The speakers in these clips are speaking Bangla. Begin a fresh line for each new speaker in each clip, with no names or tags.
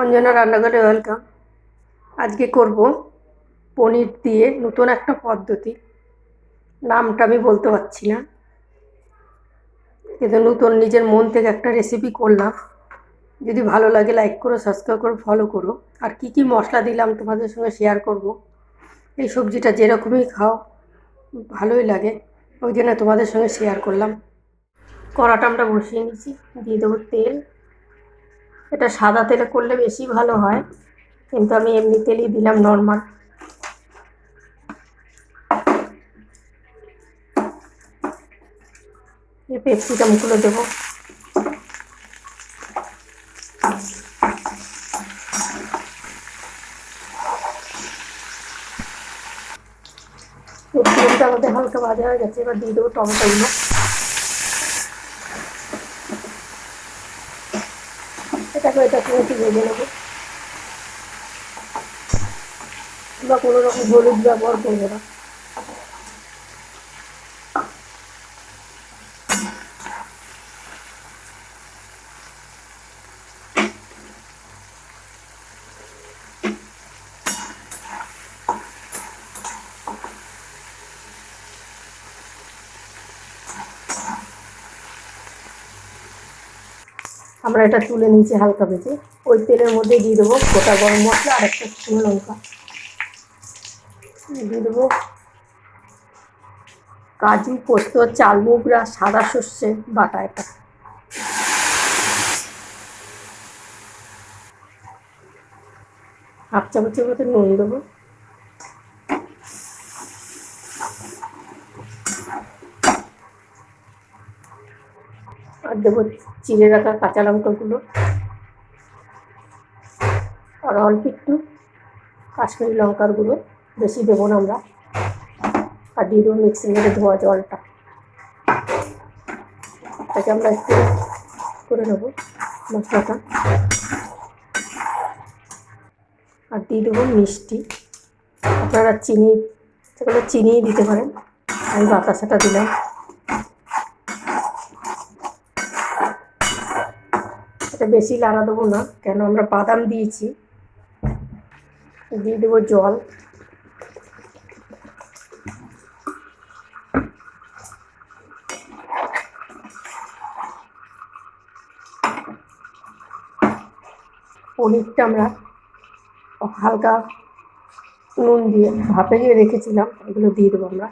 অঞ্জনা রান্নাঘরে ওয়েলকাম। আজকে করব পনির দিয়ে নতুন একটা পদ্ধতি। নামটা আমি বলতে পারছি না, কিন্তু নতুন নিজের মন থেকে একটা রেসিপি করলাম। যদি ভালো লাগে লাইক করো, সাবস্ক্রাইব করো, ফলো করো। আর কি কি মশলা দিলাম তোমাদের সঙ্গে শেয়ার করব। এই সবজিটা যেরকমই খাও ভালোই লাগে, ওই জন্য তোমাদের সঙ্গে শেয়ার করলাম। কড়াটা আমরা বসিয়ে নিয়েছি, দিয়ে দেবো তেল। এটা সাদা তেলে করলে বেশি ভালো হয়, কিন্তু আমি এমনি তেলই দিলাম, নর্মাল। এই ক্যাপসিকামগুলো দেবো। ক্যাপসিকামটা আমাদের হালকা ভাজা হয়ে গেছে, এবার দিয়ে দেবো টমেটোগুলো। এটাকে একটু ভেজে নেবো। আমরা কোনো রকম হলুদ ব্যবহার করবো না। আমরা এটা তুলে নিচে হালকা ভেজে ওই তেলের মধ্যে দিয়ে দেবো গোটা গরম মশলা আর একটা শুকনো লঙ্কা। দিয়ে দেবো কাজু, পোস্ত, চালমুগরা, সাদা সর্ষে বাটা। এটা হাফ চামচের মতো নুন দেবো। আর দেবো চিড়ে রাখা কাঁচা লঙ্কাগুলো, আর অল্প একটু কাশ্মীরি লঙ্কার গুঁড়ো, বেশি দেবো না আমরা। আর দিয়ে দেবো মিক্সি মেরে ধোয়া জলটা। এটাকে আমরা একটু করে নেবো মশলাটা। আর দিয়ে দেবো মিষ্টি। আপনারা চিনি সেগুলো চিনিই দিতে পারেন, আমি বাতাসাটা দিলাম। এটা বেশি লাড়া দেবো না, কেন আমরা বাদাম দিয়েছি। দিয়ে দেবো জল। পনিরটা আমরা হালকা নুন দিয়ে ভাপে দিয়ে রেখেছিলাম, এগুলো দিয়ে দেবো আমরা।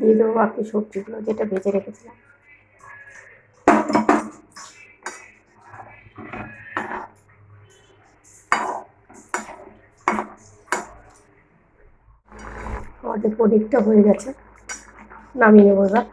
দিয়ে দেবো বাকি সবজিগুলো যেটা ভেজে রেখেছিলাম। আমাদের পনিরটা হয়ে গেছে, নামিয়ে নেবো এবার।